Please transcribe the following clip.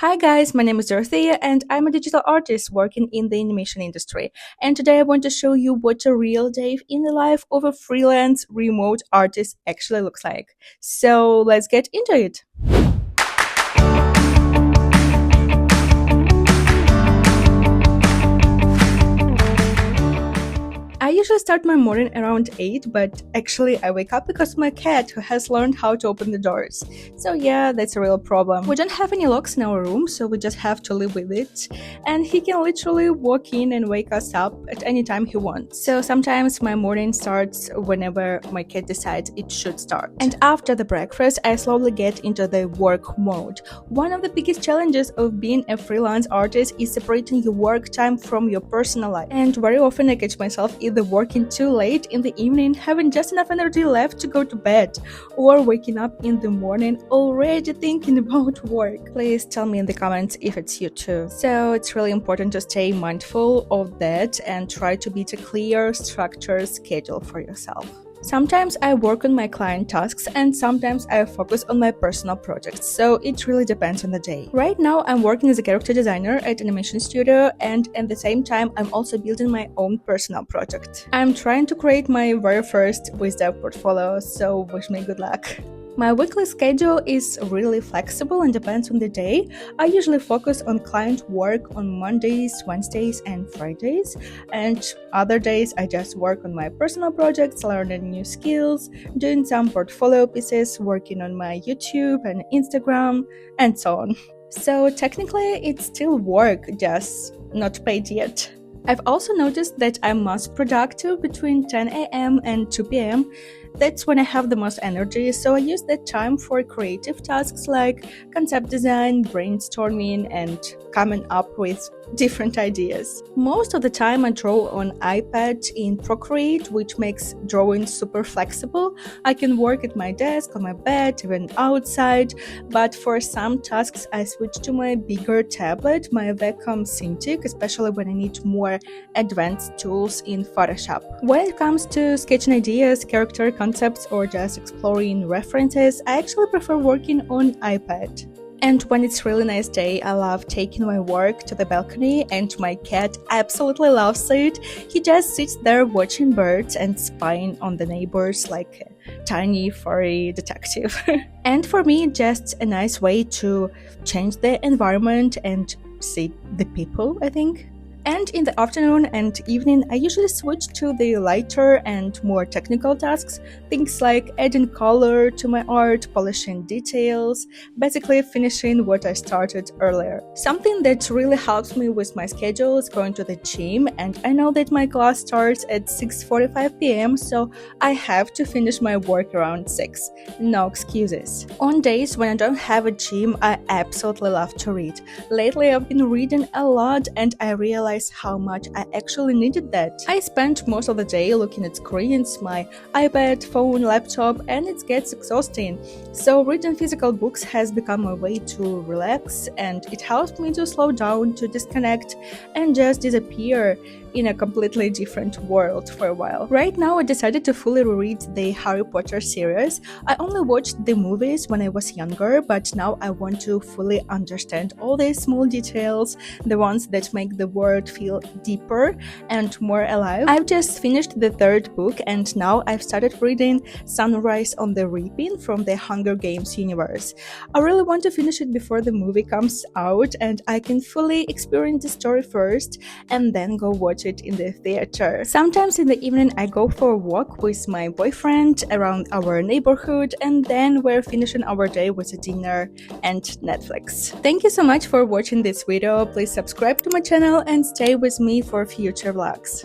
Hi guys, my name is Dorothea and I'm a digital artist working in the animation industry. And today I want to show you what a real day in the life of a freelance remote artist actually looks like. So let's get into it. I usually start my morning around 8, but actually I wake up because of my cat who has learned how to open the doors. So yeah, that's a real problem. We don't have any locks in our room, so we just have to live with it. And he can literally walk in and wake us up at any time he wants. So sometimes my morning starts whenever my cat decides it should start. And after the breakfast, I slowly get into the work mode. One of the biggest challenges of being a freelance artist is separating your work time from your personal life. And very often I catch myself either working too late in the evening, having just enough energy left to go to bed, or waking up in the morning already thinking about work. Please tell me in the comments if it's you too. So it's really important to stay mindful of that and try to build a clear, structured schedule for yourself. Sometimes I work on my client tasks and sometimes I focus on my personal projects, so it really depends on the day. Right now I'm working as a character designer at an animation studio, and at the same time I'm also building my own personal project. I'm trying to create my very first WizDev portfolio, so wish me good luck. My weekly schedule is really flexible and depends on the day. I usually focus on client work on Mondays, Wednesdays, and Fridays, and other days I just work on my personal projects, learning new skills, doing some portfolio pieces, working on my YouTube and Instagram, and so on. So technically it's still work, just not paid yet. I've also noticed that I'm most productive between 10 a.m. and 2 p.m. That's when I have the most energy, so I use that time for creative tasks like concept design, brainstorming, and coming up with different ideas. Most of the time I draw on iPad in Procreate, which makes drawing super flexible. I can work at my desk, on my bed, even outside, but for some tasks I switch to my bigger tablet, my Wacom Cintiq, especially when I need more advanced tools in Photoshop. When it comes to sketching ideas, character concepts, or just exploring references, I actually prefer working on iPad. And when it's really nice day, I love taking my work to the balcony, and my cat absolutely loves it. He just sits there watching birds and spying on the neighbors like a tiny furry detective. And for me, just a nice way to change the environment and see the people, I think. And in the afternoon and evening, I usually switch to the lighter and more technical tasks, things like adding color to my art, polishing details, basically finishing what I started earlier. Something that really helps me with my schedule is going to the gym, and I know that my class starts at 6:45 p.m, so I have to finish my work around 6. No excuses. On days when I don't have a gym, I absolutely love to read. Lately I've been reading a lot, and I realized how much I actually needed that. I spent most of the day looking at screens, my iPad, phone, laptop, and it gets exhausting. So reading physical books has become a way to relax, and it helps me to slow down, to disconnect, and just disappear in a completely different world for a while. Right now I decided to fully reread the Harry Potter series. I only watched the movies when I was younger, but now I want to fully understand all the small details, the ones that make the world feel deeper and more alive. I've just finished the 3rd book, and now I've started reading Sunrise on the Reaping from the Hunger Games universe. I really want to finish it before the movie comes out, and I can fully experience the story first and then go watch it in the theater. Sometimes in the evening I go for a walk with my boyfriend around our neighborhood, and then we're finishing our day with a dinner and Netflix. Thank you so much for watching this video. Please subscribe to my channel and stay with me for future vlogs.